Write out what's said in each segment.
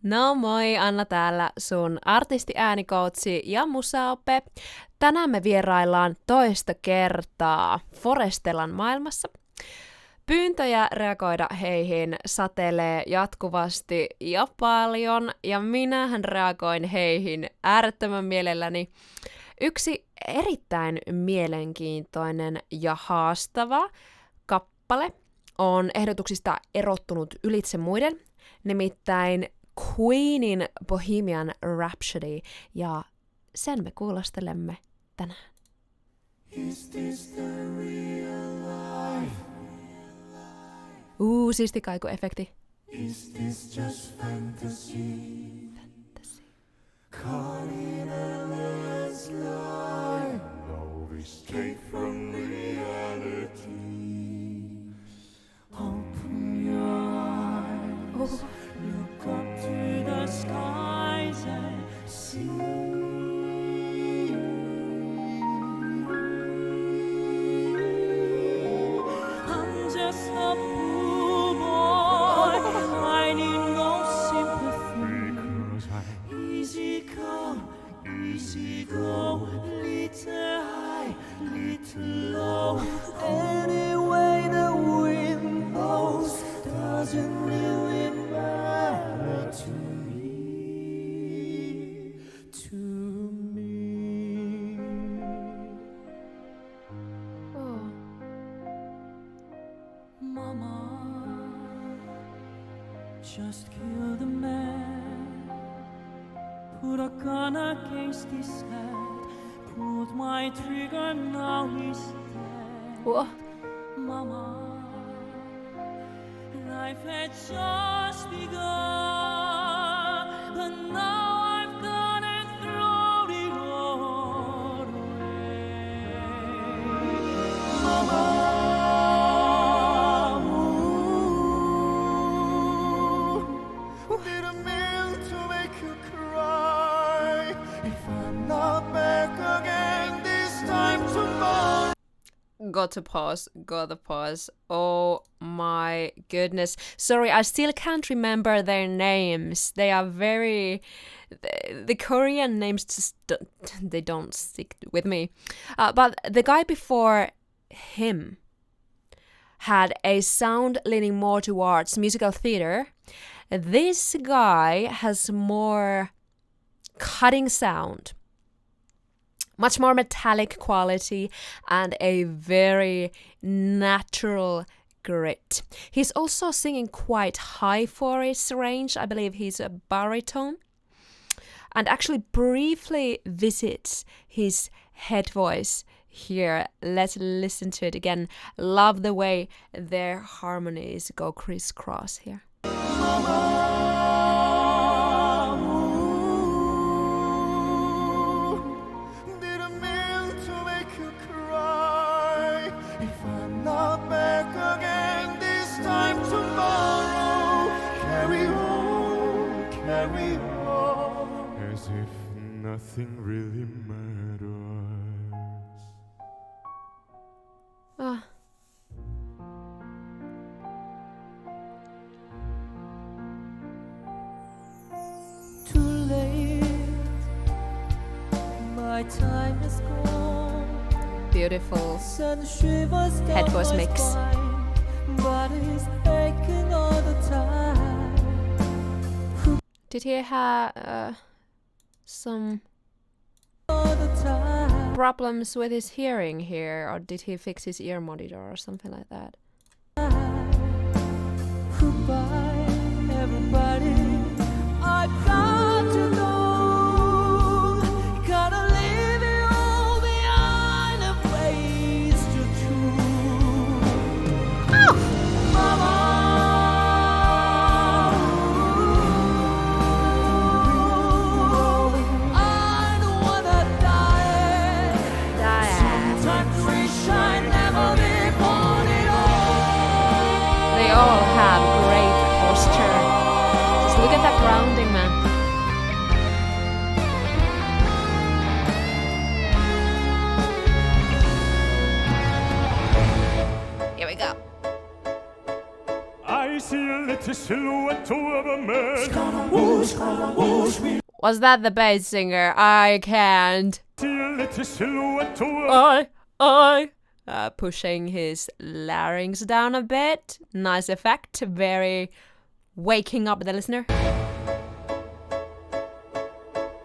No moi, Anna täällä, sun artisti Äänikoutsi ja musaope. Tänään me vieraillaan toista kertaa FORESTELLAn maailmassa. Pyyntöjä reagoida heihin satelee jatkuvasti ja paljon, ja minähän reagoin heihin äärettömän mielelläni. Yksi erittäin mielenkiintoinen ja haastava kappale on ehdotuksista erottunut ylitse muiden, nimittäin Queenin Bohemian Rhapsody, ja sen me kuulostelemme tänään. Is this the real life? Siisti kaikuefekti. Is this just fantasy? Caught in a landslide. No escape from reality. Open your eyes. Look up to the skies and see. I'm just a poor boy. I need no sympathy. Because easy come, easy go. Little high, little low. Anyway the wind blows doesn't really matter to me. To me. Oh. Mama, just kill the man. Put a gun against his head. Pulled my trigger, now he's dead. Whoa. Mama, life had just begun, but now I've gone and thrown it all away. Mama, didn't mean to make you cry. If I'm not back again this time tomorrow. Got to pause. Oh my goodness. Sorry, I still can't remember their names. They are very... The Korean names just they don't stick with me. But the guy before him had a sound leaning more towards musical theater. This guy has more cutting sound. Much more metallic quality and a very natural grit. He's also singing quite high for his range. I believe he's a baritone. And actually briefly visits his head voice here. Let's listen to it again. Love the way their harmonies go crisscross here. As if nothing really matters. Ah. Too late, my time is gone. Beautiful Sun shivers down head voice my mix. spine, body's aching all the time. Did he have some All the time. problems with his hearing here, or did he fix his ear monitor or something like that? Goodbye, everybody. I got to go. Gotta leave it all behind and face the truth. Oh! Mama, I don't wanna die. Sometimes wish I'd never been born at all. They all have great posture. Just look at that grounding, man. Here we go. I see a little silhouette of a man. Was that the bass singer? I can't. Pushing his larynx down a bit. Nice effect. Very waking up the listener.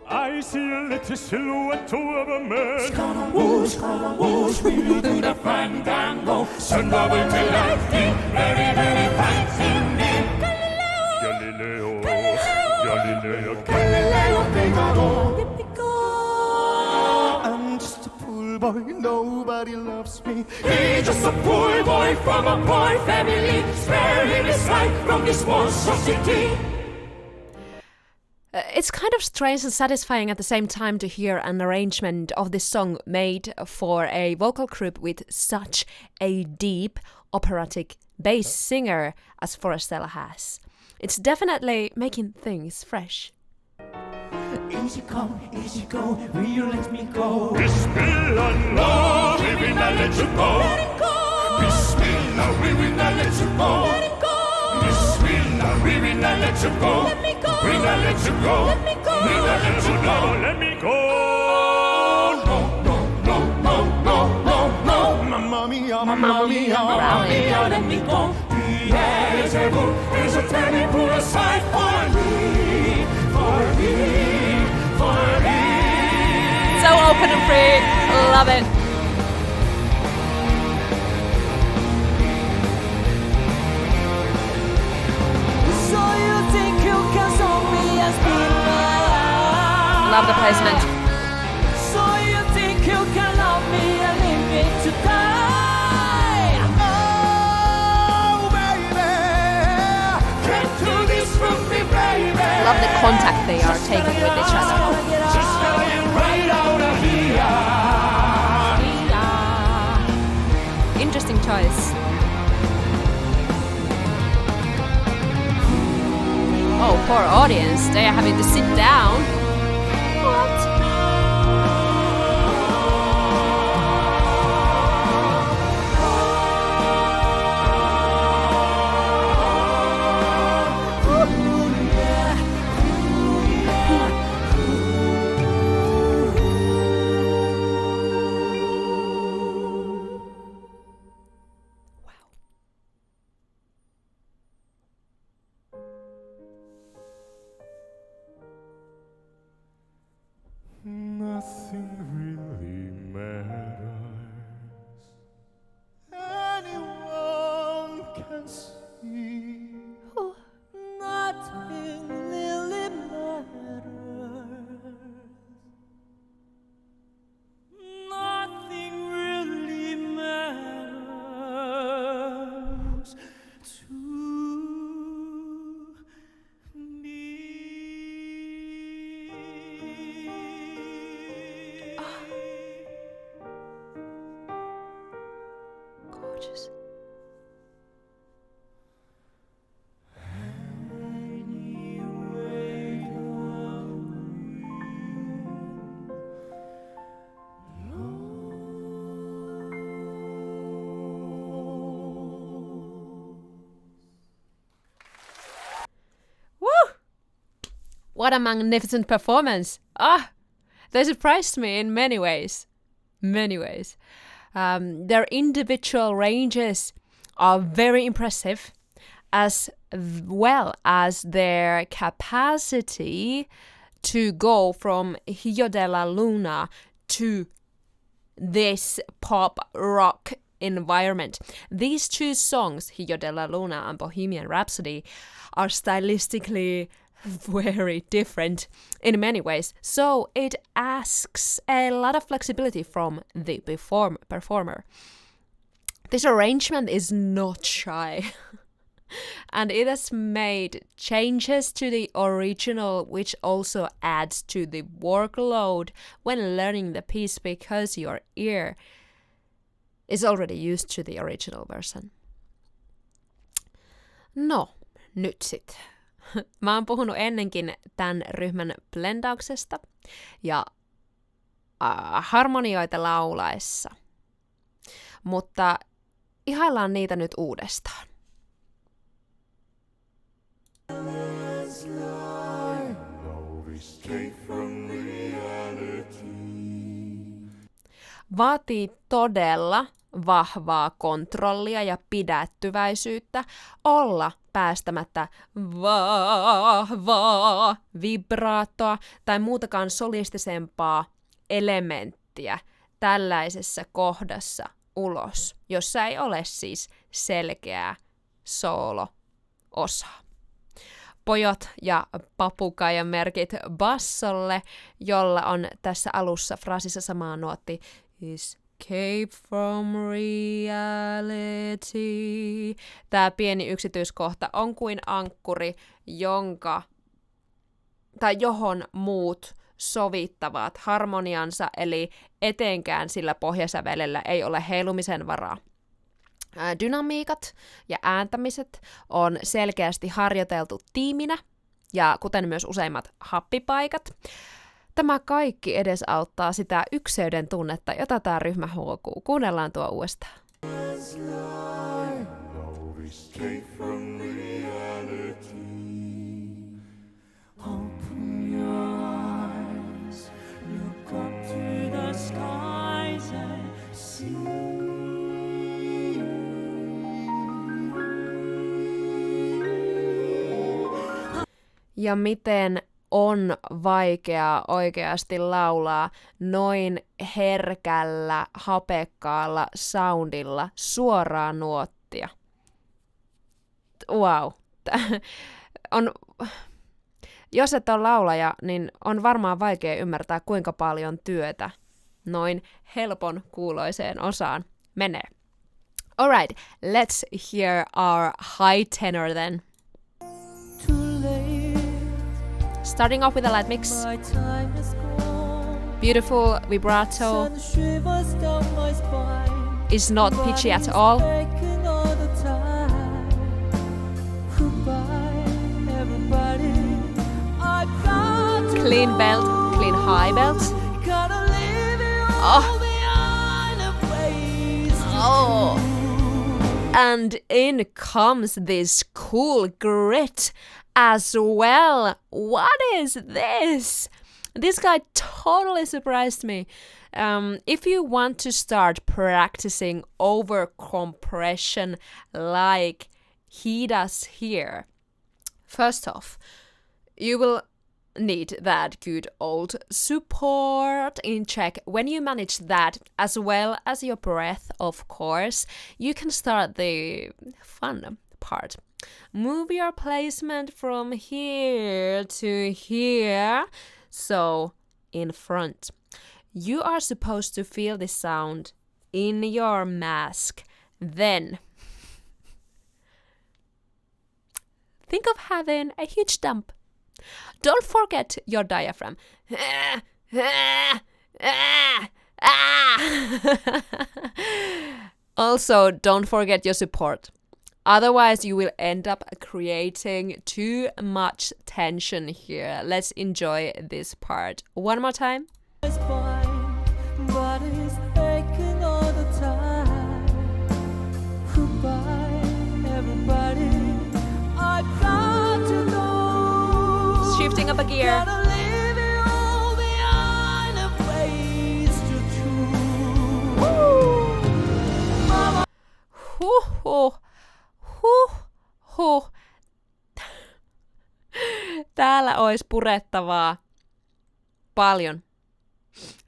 I see a little silhouette of a man. Scaramouche, we will do the fandango. Sun bubble to lightning, very, very fancy name. Galileo, Galileo, Galileo, Figaro. Let me go. I'm just a poor boy, nobody loves me. He's just a poor boy from a poor family. Spare him his life from this monstrosity. It's kind of strange and satisfying at the same time to hear an arrangement of this song made for a vocal group with such a deep operatic bass singer as FORESTELLA has. It's definitely making things fresh. Easy come, easy go, will you let me go? Bismillah, no, we will not let you go. Let it go. Bismillah, we will not let you go. Let it go. Bismillah, we will not let you go. Let me go. We will not let you go. Let me go. We will not let you go. Let me go. No, no, no, no, no, no, no. Mamma mia, mamma mia, mamma mia, let me go. Beelzebub is a turning pool aside for me, for me, for me. So open and free. Love it. So you think you can solve me and steal my heart? Love the placement. So you think you can love me and leave me to die? Oh, baby, can't do this from me, baby. Love the contact they are taking with each other. Just going right out of here. Interesting choice. Oh, poor audience. They are having to sit down. What? Nothing really matters. Anyone can see. Nothing really matters. Nothing really matters to me. Gorgeous. Woo! What a magnificent performance. They surprised me in many ways. Many ways. Their individual ranges are very impressive, as well as their capacity to go from Hijo de la Luna to this pop rock environment. These two songs, Hijo de la Luna and Bohemian Rhapsody, are stylistically very different in many ways, so it asks a lot of flexibility from the performer. This arrangement is not shy and it has made changes to the original, which also adds to the workload when learning the piece because your ear is already used to the original version. No, nyt sit. Mä oon puhunut ennenkin tämän ryhmän blendauksesta ja harmonioita laulaessa, mutta ihaillaan niitä nyt uudestaan. Vaatii todella vahvaa kontrollia ja pidättyväisyyttä olla päästämättä vahvaa vibraattoa tai muutakaan solistisempaa elementtiä tällaisessa kohdassa ulos, jossa ei ole siis selkeää soolo-osaa. Pojot ja papukaijan merkit bassolle, jolla on tässä alussa fraasissa sama nuotti. Escape from reality. Tämä pieni yksityiskohta on kuin ankkuri, johon muut sovittavat harmoniansa, eli etenkään sillä pohjasävelellä ei ole heilumisen varaa. Dynamiikat ja ääntämiset on selkeästi harjoiteltu tiiminä, ja kuten myös useimmat happipaikat. Tämä kaikki edesauttaa sitä ykseyden tunnetta, jota tämä ryhmä huokuu. Kuunnellaan tuo uudestaan. Ja miten on vaikeaa oikeasti laulaa noin herkällä, hapekkaalla soundilla suoraa nuottia. Wow. Jos et ole laulaja, niin on varmaan vaikea ymmärtää, kuinka paljon työtä noin helpon kuuloiseen osaan menee. Alright, let's hear our high tenor then. Starting off with a light mix. Beautiful vibrato. Is not pitchy at all. Clean belt, clean high belt. Oh. And in comes this cool grit as well. What is this? This guy totally surprised me. If you want to start practicing over compression like he does here, first off, you will need that good old support in check. When you manage that, as well as your breath, of course, you can start the fun part. Move your placement from here to here, so in front. You are supposed to feel the sound in your mask. Then think of having a huge dump. Don't forget your diaphragm. Also, don't forget your support. Otherwise, you will end up creating too much tension here. Let's enjoy this part one more time. Shifting up a gear. Täällä olisi purettavaa paljon,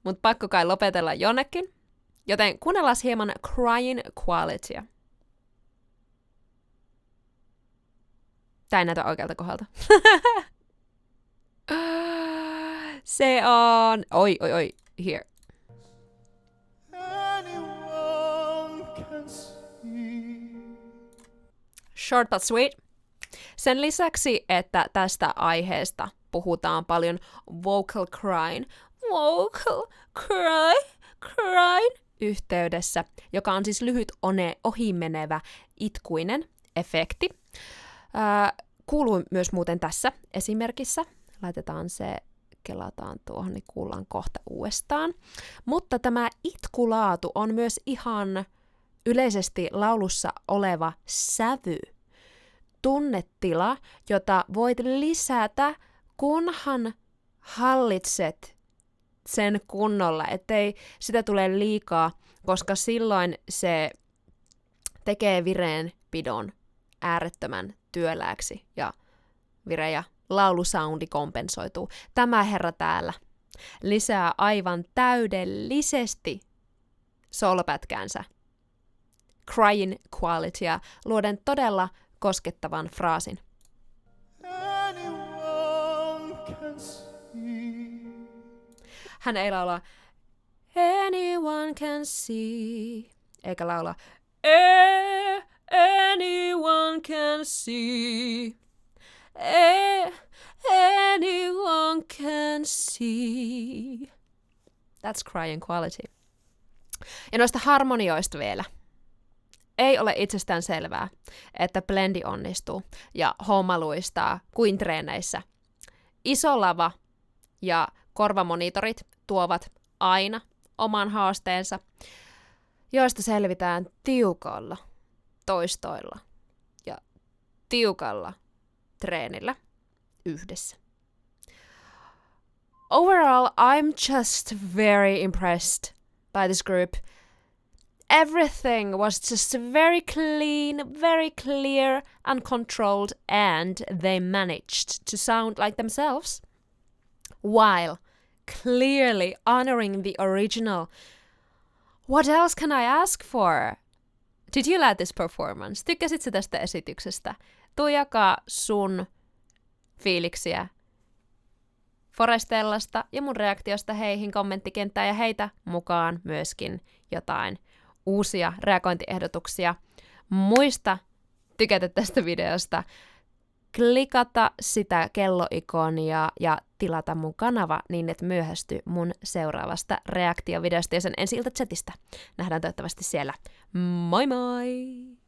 mutta pakko kai lopetella jonnekin, joten kuunnellaan hieman crying qualitya. Tää ei näytä oikealta kohdalta. Se on... Oi, here. Short but sweet. Sen lisäksi, että tästä aiheesta puhutaan paljon vocal cry yhteydessä, joka on siis lyhyt ohimenevä itkuinen efekti. Kuuluu myös muuten tässä esimerkissä. Laitetaan se, kelataan tuohon, niin kuullaan kohta uudestaan. Mutta tämä itkulaatu on myös ihan yleisesti laulussa oleva sävy. Tunnetila, jota voit lisätä, kunhan hallitset sen kunnolla, ettei sitä tule liikaa, koska silloin se tekee vireenpidon äärettömän työlääksi ja vire- ja laulusoundi kompensoituu. Tämä herra täällä lisää aivan täydellisesti solopätkäänsä crying qualitya luoden todella koskettavan fraasin. Hän ei laula anyone can see, eikä laula anyone can see. Anyone can see. That's crying quality. Ja noista harmonioista vielä. Ei ole itsestään selvää, että blendi onnistuu ja homma luistaa kuin treeneissä. Iso lava ja korvamonitorit tuovat aina oman haasteensa, joista selvitään tiukalla toistoilla ja tiukalla treenillä yhdessä. Overall, I'm just very impressed by this group. Everything was just very clean, very clear and controlled, and they managed to sound like themselves while clearly honoring the original. What else can I ask for? Did you like this performance? Tykkäsitkö tästä esityksestä? Tuu jakaa sun fiiliksiä Forestellasta ja mun reaktiosta heihin kommenttikenttään ja heitä mukaan myöskin jotain uusia reagointiehdotuksia. Muista tykätä tästä videosta, klikata sitä kelloikonia ja tilata mun kanava niin, et myöhästy mun seuraavasta reaktiovideosta ja sen ensi-ilta chatista. Nähdään toivottavasti siellä. Moi moi!